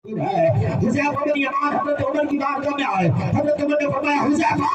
हुज़ैफा बिन यमान हज़रत उमर की बारगाह में आए। हज़रत उमर ने फरमाया, हुज़ैफा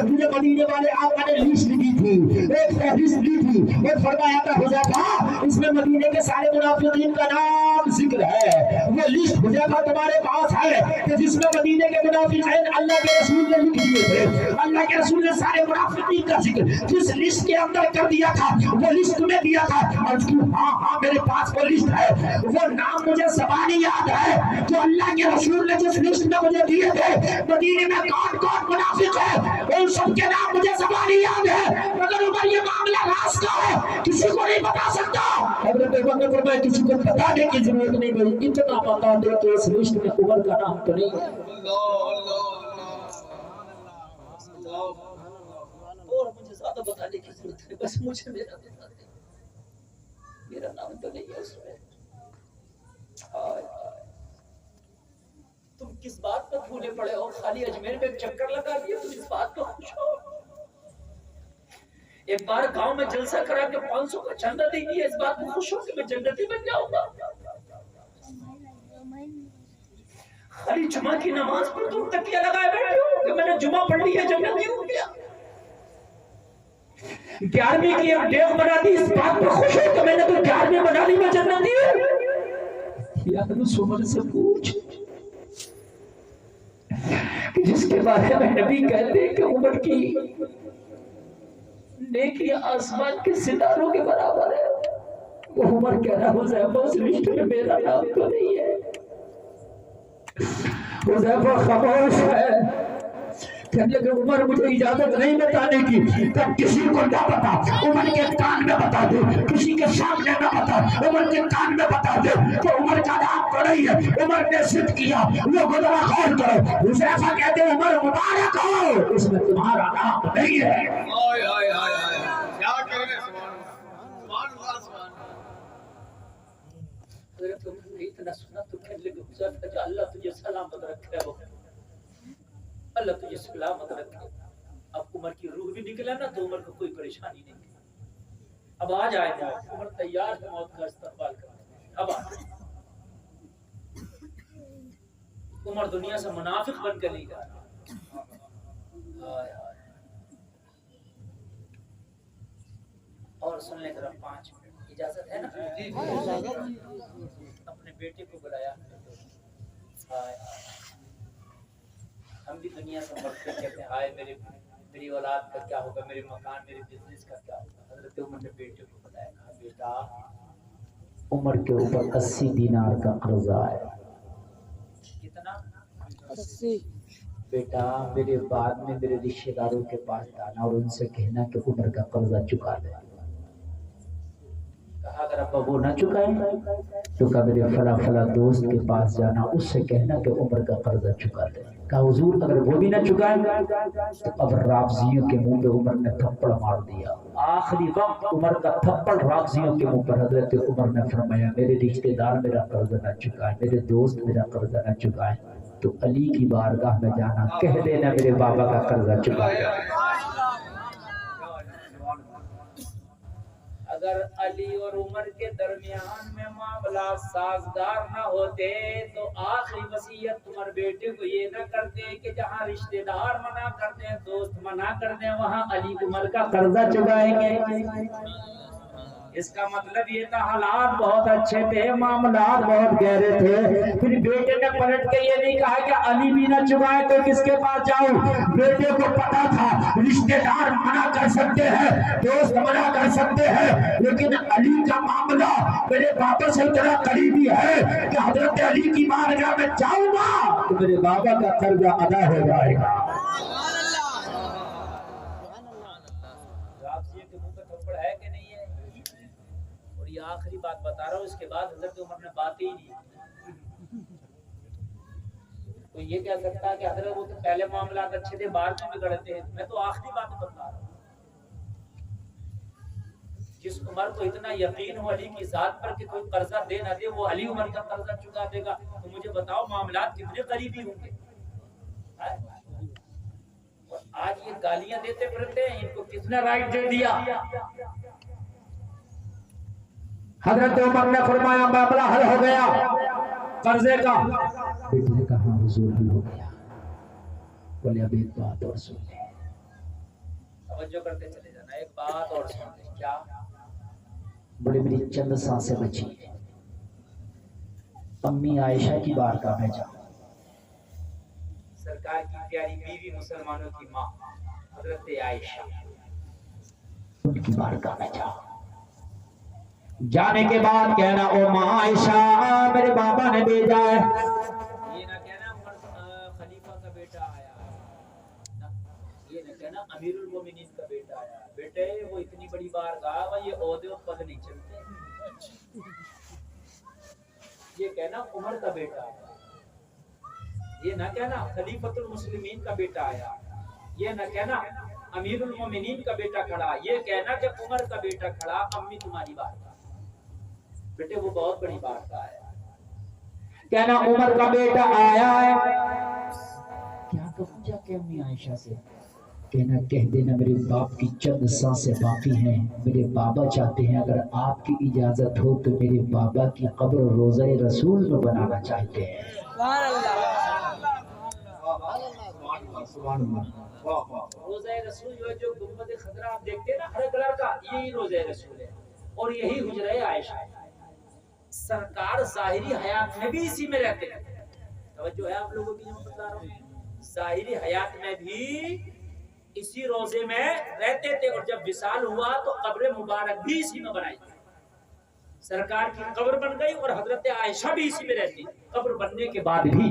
मुझे मदीने वाले आका ने लिस्ट दी थी, एक फहरिस्त दी थी। और फरमाया था, हुज़ैफा इसमें मदीने के सारे मुनाफिकीन का नाम जिक्र है। वो लिस्ट हुज़ैफा तुम्हारे पास है कि जिसमें मदीने के मुनाफिकीन अल्लाह के रसूल ने लिख दिए थे। अल्लाह के रसूल ने सारे मुनाफिकीन का जिक्र जिस लिस्ट के अंदर कर दिया था, वो लिस्ट तुम्हें दिया था। और हाँ हाँ मेरे पास वो लिस्ट है। वो नाम मुझे ज़बानी याद है जो अल्लाह के रसूल ने जिस लिस्ट में मुझे दिए थे। मदीने में कौन कौन मुनाफिक है उन सबके नाम मुझे ज़बानी याद है, मगर उमर ये मामला राज का है, किसी को नहीं बता सकता। हज़रत उमर ने फरमाया, किसी को बताने की जरूरत नहीं, भाई इतना बता दे कि इस लिस्ट में उमर का नाम तो नहीं है। और मुझे ज्यादा बताने की जरूरत है, बस मुझे मेरा बता दे, मेरा नाम तो नहीं है उसमें। तुम किस बात पर भूले पड़े हो? खाली अजमेर में चक्कर लगा दिए, तुम इस बात पर खुश हो? एक बार गांव में जलसा करा के 500 का चंदा दे दिया, इस बात में खुश हो कि मैं जन्नती बन जाऊंगा? खाली जुमा की नमाज पर तुम तकिया लगाए बैठे हो कि मैंने जुमा पढ़ लिया जन्नती हो गया। 11वीं की एक डेग बना दी, इस बात पर खुश हो कि मैंने तो 11वीं बना ली, मैं जन्नती हूं। यार उस उमर से पूछ जिसके बारे में नबी कहते हैं कि उमर की नेकी आसमान के सितारों के बराबर है। वो उमर कह रहा, हुज़ैफा उस लिस्ट में मेरा नाम तो नहीं है। हुज़ैफा खामोश है। कहने लगे, उमर मुझे इजाजत नहीं बताने की, तब किसी को ना बता, उमर के कान में बता दे, किसी के सामने ना बता, उमर के कान में बता दे कि उमर का नाम तो नहीं है। उमर ने जिद किया, वो गुदवा गौर करो। हुज़ैफा कहते हैं, उमर मुबारक हो, इसमें तुम्हारा नाम नहीं है। क्या करें, तुमने इतना सुना तो कहने लगे, हुज़ैफा अल्लाह तुझे सलामत रखे हो, अल्लाह तुझे सलामत रखे। अब उमर की रूह भी निकला ना तो उमर को कोई परेशानी नहीं। अब आ जाएगा, उमर तैयार है मौत का इस्तकबाल करने। अब आ उमर दुनिया से मुनाफिक बन के नहीं जा रहा। और सुन ले जरा 5 मिनट इजाजत है ना? अपने बेटे को बुलाया। हम भी दुनिया से मरते कहते हैं, हाय मेरी औलाद का क्या होगा, मेरे मकान मेरे बिजनेस का क्या होगा। हज़रत उमर ने बेटे को बताया, कहा बेटा उमर के ऊपर 80 दीनार का कर्जा है। कितना? 80। बेटा मेरे बाद में मेरे रिश्तेदारों के पास जाना और उनसे कहना कि उमर का कर्जा चुका दे। कहा अगर अब्बा वो ना चुकाए तो कहा मेरे फला फला दोस्त के पास जाना, उससे कहना कि उमर का कर्जा चुका दे। कहा हुजूर अगर वो भी ना चुकाए तो अब राफ़ज़ियों के मुंह पे उमर ने थप्पड़ मार दिया। आखिरी वक्त उमर का थप्पड़ राफ़ज़ियों के मुंह पर। हज़रत उमर ने फरमाया, मेरे रिश्तेदार मेरा कर्जा ना चुकाए, मेरे दोस्त मेरा कर्जा ना चुकाए तो अली की बारगाह में जाना, कह देना मेरे बाबा का कर्जा चुका दे। अगर अली और उमर के दरमियान में मामला साजगार न होते तो आखिरी वसीयत उमर बेटे को ये न करते कि जहाँ रिश्तेदार मना करते हैं, दोस्त मना करते हैं, वहाँ अली उमर का कर्जा चुकाएंगे। इसका मतलब ये था हालात बहुत अच्छे थे, मामलात बहुत गहरे थे। फिर बेटे ने पलट के ये नहीं कहा कि अली भी ना चुकाए तो किसके पास जाऊं। बेटे को पता था रिश्तेदार मना कर सकते हैं, दोस्त मना कर सकते हैं, लेकिन अली का मामला मेरे बाबा से इतना करीबी है कि हजरत अली की बारगाह में जाऊंगा तो मेरे बाबा का कर्जा अदा हो जाएगा। आखिरी बात बता रहा हूँ, इसके बाद हजरत उमर ने बात ही नहीं। तो ये कह सकता है कि हजरत वो तो पहले मामला अच्छे थे, बाद में बिगड़ते हैं। मैं तो आखिरी बात बता रहा हूँ। जिस उमर को इतना यकीन हो अली की जात पर कि कोई कर्जा दे ना दे, वो अली उमर का कर्जा चुका देगा, तो मुझे बताओ मामलात कितने करीबी होंगे। और आज ये गालियां देते फिरते हैं, इनको किसने राइट दे दिया? हजरत उमर ने फरमाया मामला हल हो गया। कर्जे का। बेटे ने कहा हुजूर हल हो गया। बोले अब एक बात और सुन ले, तवज्जो करते चले जाना, एक बात और सुन ले। क्या? बोले मेरी चंद सांसें बची है, अम्मी आयशा की बारगाह में जाओ। सरकार की प्यारी बीवी, मुसलमानों की माँ हजरत आयशा, उनकी बारगाह में जाओ। जाने के बाद कहना ओ माँ आयशा मेरे बाबा ने भेजा है। ये ना कहना खलीफा का बेटा आया ना, ये ना कहना अमीरुल मोमिनीन का बेटा आया। बेटे वो इतनी बड़ी बारगाह, वो ये ओहदे और पद नहीं चलते। ये कहना उमर का बेटा आया। ये ना कहना खलीफतुल मुस्लिमीन का बेटा आया। ये ना कहना अमीरुल मोमिनीन का बेटा खड़ा। ये कहना कि उमर का बेटा खड़ा, अम्मी तुम्हारी बात। बेटे वो बहुत बड़ी बात का है। कहना उमर का बेटा आया है। क्या कहूं जाके अम्मी आयशा से? कहना कह देना मेरे बाप की चंद सांसें बाकी हैं, मेरे बाबा चाहते हैं अगर आपकी इजाजत हो तो मेरे बाबा की कब्र रोज़े रसूल में बनाना चाहते हैं। रोज़े रसूल जो गुंबद खजरा आप देखते हैं ना, हरे कलर का, यही रोज़े रसूल है और यही हुजरे आयशा है। सरकार ज़ाहिरी हयात में भी इसी में रहते हैं। तवज्जो है आप लोगों की, मैं बता रहा हूँ, ज़ाहिरी हयात में भी इसी रोजे में रहते थे और जब विसाल हुआ तो कब्र मुबारक भी इसी में बनाई। सरकार की कब्र बन गई और हजरत आयशा भी इसी में रहती, कब्र बनने के बाद भी।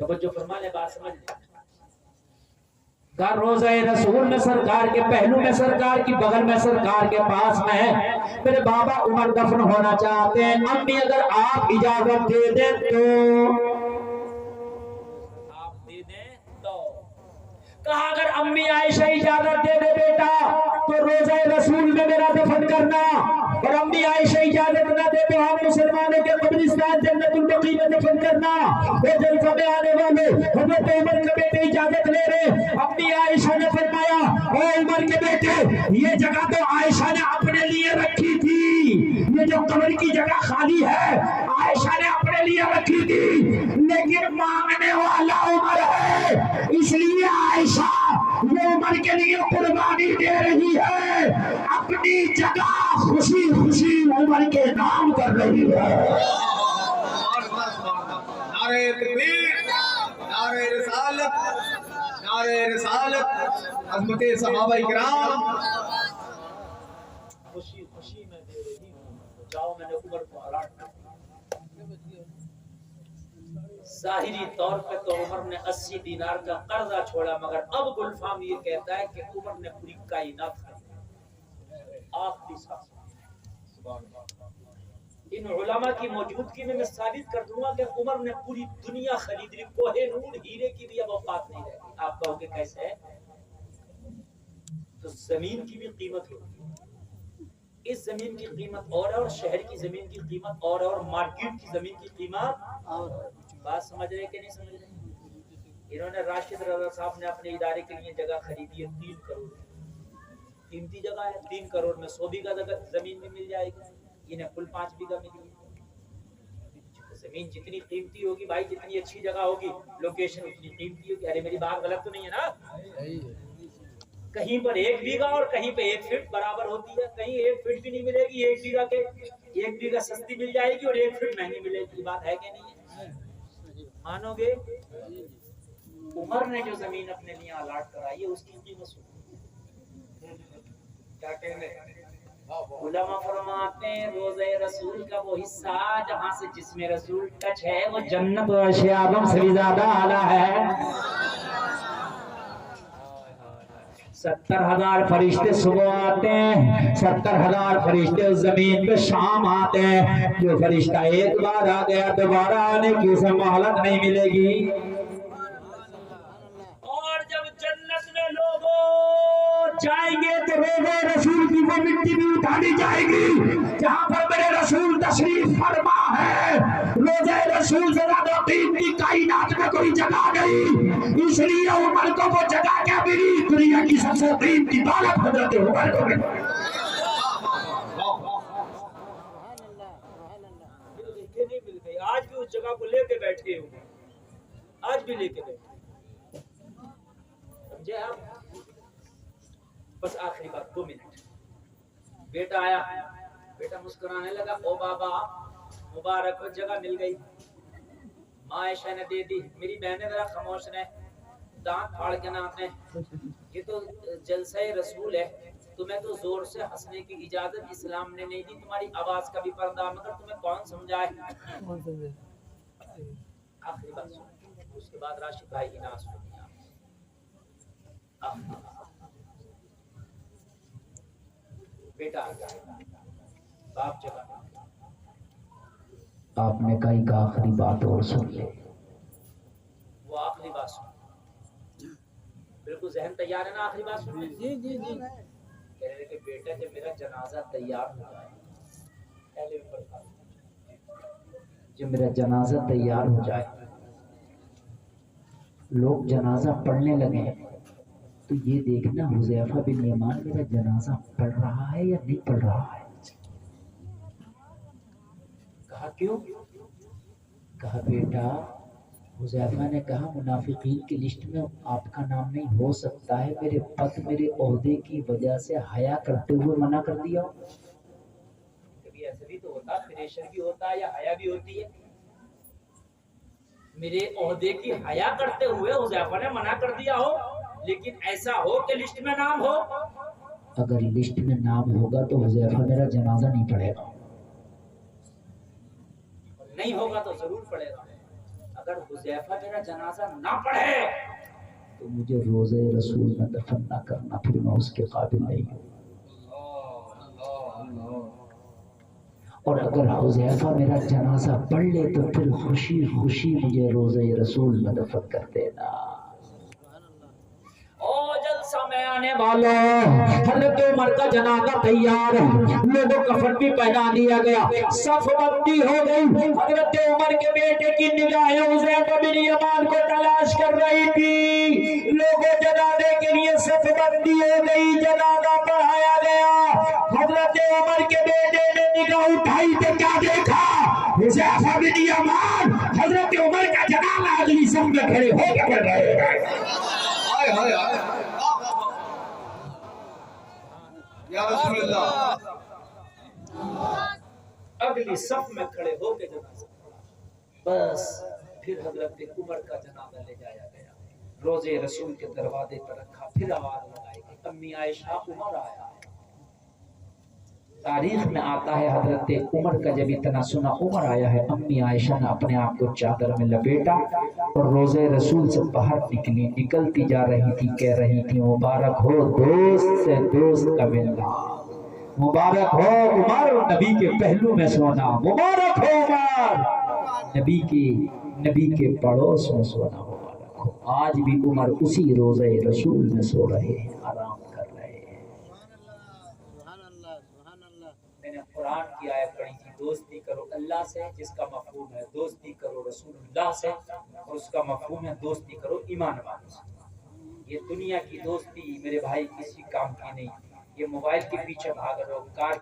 तवज्जो फरमा ले, बात समझ ले। रोज़े रसूल में सरकार के पहलू में, सरकार की बगल में, सरकार के पास में है। मेरे बाबा उमर दफन होना चाहते हैं, अम्मी अगर आप इजाजत दे दें तो। कहा अगर अम्मी आयशा इजाजत दे दे बेटा तो रोज़े रसूल में मेरा दफन करना, और अम्मी आयशा इजाजत न दे तो हम मुसलमानों के कब्रिस्तान जन्नतुल बकी में दफन करना। वो जलसा में आने वाले हजरत उमर के बेटे इजाजत ले रहे। अम्मी आयशा ने फरमाया ओ उमर के बेटे, ये जगह तो आयशा ने अपने लिए रखी थी, ये जो कब्र की जगह खाली है आयशा ने अपने लिए रखी थी, लेकिन मांगने वाला उमर है, इसलिए आयशा वो उमर के लिए कुर्बानी दे रही है, अपनी जगह खुशी खुशी उमर के नाम कर रही है। नारे तकबीर, नारे रिसालत, नारे रिसालत, अज़मते सहाबा इकराम। खुशी खुशी में दे रही हूँ, जाओ मैंने उमर को अलर्ट कर। ज़ाहिरी तौर पे तो उमर ने 80 दीनार का कर्जा छोड़ा, मगर अब गुलफाम ये कहता है कि उमर ने पूरी कायनात खरीदी, आखिरी सांस। इन उलमा की मौजूदगी में मैं साबित कर दूंगा कि उमर ने पूरी दुनिया खरीद ली। कोहे नूर हीरे की भी अब औकात नहीं रहेगी। आप कहोगे कैसे है? तो जमीन की भी कीमत होगी, इस जमीन की कीमत और शहर की जमीन की कीमत और मार्केट की जमीन की कीमत और। बात समझ रहे कि नहीं समझ रहे? इन्होंने राशिद रजा साहब ने अपने इदारे के लिए जगह खरीदी है 3 करोड़, कीमती जगह है। 3 करोड़ में 100 बीघा जमीन भी मिल जाएगी, इन्हें कुल 5 बीघा मिली है। जमीन जितनी कीमती होगी भाई, जितनी अच्छी जगह होगी, लोकेशन उतनी कीमती होगी। अरे मेरी बात गलत तो नहीं है ना? कहीं पर 1 बीघा और कहीं पे 1 फीट बराबर होती है, कहीं 1 फीट भी नहीं मिलेगी। 1 बीघा के 1 बीघा सस्ती मिल जाएगी और 1 फीट महंगी मिलेगी। बात है कि नहीं है? मानोगे? उमर ने जो जमीन अपने लिए अलॉट कराई है उसकी कीमत क्या कहने? उलमा फरमाते हैं रोज़े रसूल का वो हिस्सा जहां से जिसमें रसूल टच है वो जन्नत और अर्श आदम से भी ज्यादा आला है। 70,000 फरिश्ते सुबह आते हैं, 70,000 फरिश्ते उस जमीन पे शाम आते हैं। जो फरिश्ता एक बार आ गया दोबारा आने की उसे मोहलत नहीं मिलेगी। और जब जन्नत में लोग जाएंगे तो रोज़े रसूल की वो मिट्टी भी उठानी जाएगी जहाँ पर मेरे रसूल तशरीफ फरमा है। रोज़े रसूल से ज्यादा कीमती कायनात में कोई जगह नहीं, इसलिए उमर को वो जगह क्या मिली? दुनिया की सबसे कीमती दौलत हजरत उमर को मिली। उस जगह को लेके बैठे हुए, आज भी लेके बैठे, समझे आप। बस आखिरी बात, 2 मिनट। बेटा आया, बेटा मुस्कुराने लगा, ओ बाबा मुबारक हो, जगह मिल गई। माँ आयशा ने दे दी। मेरी बहनें जरा खामोश रहे, दांत फाड़ के ना आपने, ये तो जलसा रसूल है, तुम्हें तो जोर से हंसने की इजाजत इस्लाम ने नहीं दी, तुम्हारी आवाज का भी पर्दा, मगर तुम्हें कौन समझाए। आखिरी बात सुन, उसके बाद राशिद भाई की नाज सुनिए। बेटा बाप जगह, आपने कहा एक आखिरी बात और सुन ले। वो आखिरी बात सुन, बिल्कुल जहन तैयार है ना, आखिरी बात सुन। जी जी जी। कह रहे कि बेटा जब मेरा जनाजा तैयार हो जाए, पहले भी पढ़ा, जब मेरा जनाजा तैयार हो जाए, लोग जनाजा पढ़ने लगे, तो ये देखना हुज़ैफा बिन यमान मेरा जनाजा पढ़ रहा है या नहीं पढ़ रहा है। कहा क्यों? कहा बेटा, हुज़ैफा ने कहा मुनाफिकीन की लिस्ट में आपका नाम नहीं हो सकता है, मेरे पद मेरे ओहदे की वजह से हया करते हुए मना कर दिया। कभी ऐसा भी तो होता, प्रेशर भी होता है या हया भी होती है। मेरे ओहदे की हया करते हुए हुज़ैफा ने मना कर दिया हो, लेकिन ऐसा हो कि लिस्ट में नाम हो। अगर लिस्ट में नाम होगा तो हुज़ैफा मेरा जनाजा नहीं पढ़ेगा, नहीं होगा तो जरूर पढ़ेगा। अगर हुज़ैफा मेरा जनाजा ना पढ़े तो मुझे रोज़े रसूल में दफन ना करना, फिर मैं उसके काबिल नहीं हूँ। और अगर हुज़ैफा मेरा जनाजा पढ़ ले तो फिर खुशी खुशी मुझे रोज़े रसूल में दफन कर देना। में आने वालों, हज़रत उमर का जनाजा तैयार, लोगों कफन भी पहना दिया गया, सफ बंदी हो गई। हज़रत उमर के बेटे की निगाहें हुज़ैफा बिन यमान को तलाश कर रही थी। लोगों जनाजे के लिए सफ बंदी हो गई, जनाजा पढ़ाया गया। हज़रत उमर के बेटे ने निगाह उठाई तो क्या देखा? हुज़ैफा बिन यमान हज़रत उमर का जनाजा अगली सफ में खड़े होकर पढ़ रहे हैं। हाय हाय हाय या रसूल अल्लाह, अगली सफ में खड़े होकर जनाजा पढ़ा। बस फिर हजरत उमर का जनाजा ले जाया गया, रोजे रसूल के दरवाजे पर रखा, फिर आवाज लगाई गई, अम्मी आयशा उमर आया। तारीख में आता है हजरत उमर का जब इतना सुना उमर आया है, अम्मी आयशा ने अपने आप को चादर में लपेटा और रोजे रसूल से बाहर निकली, निकलती जा रही थी, कह रही थी मुबारक हो दोस्त से दोस्त का मिलना, मुबारक हो उमर नबी के पहलू में सोना, मुबारक हो उमर नबी के पड़ोस में सोना, मुबारक हो। आज भी उमर उसी रोजे रसूल में सो रहे हैं, आराम कर रहे हैं। मैंने कुरान की आयत पढ़ी थी, दोस्ती करो अल्लाह से, जिसका मफहूम है दोस्ती करो रसूलुल्लाह से, और उसका मफहूम है दोस्ती करो ईमान वालों से। ये दुनिया की दोस्ती मेरे भाई किसी काम की नहीं, ये मोबाइल के पीछे भाग रहे हो, कार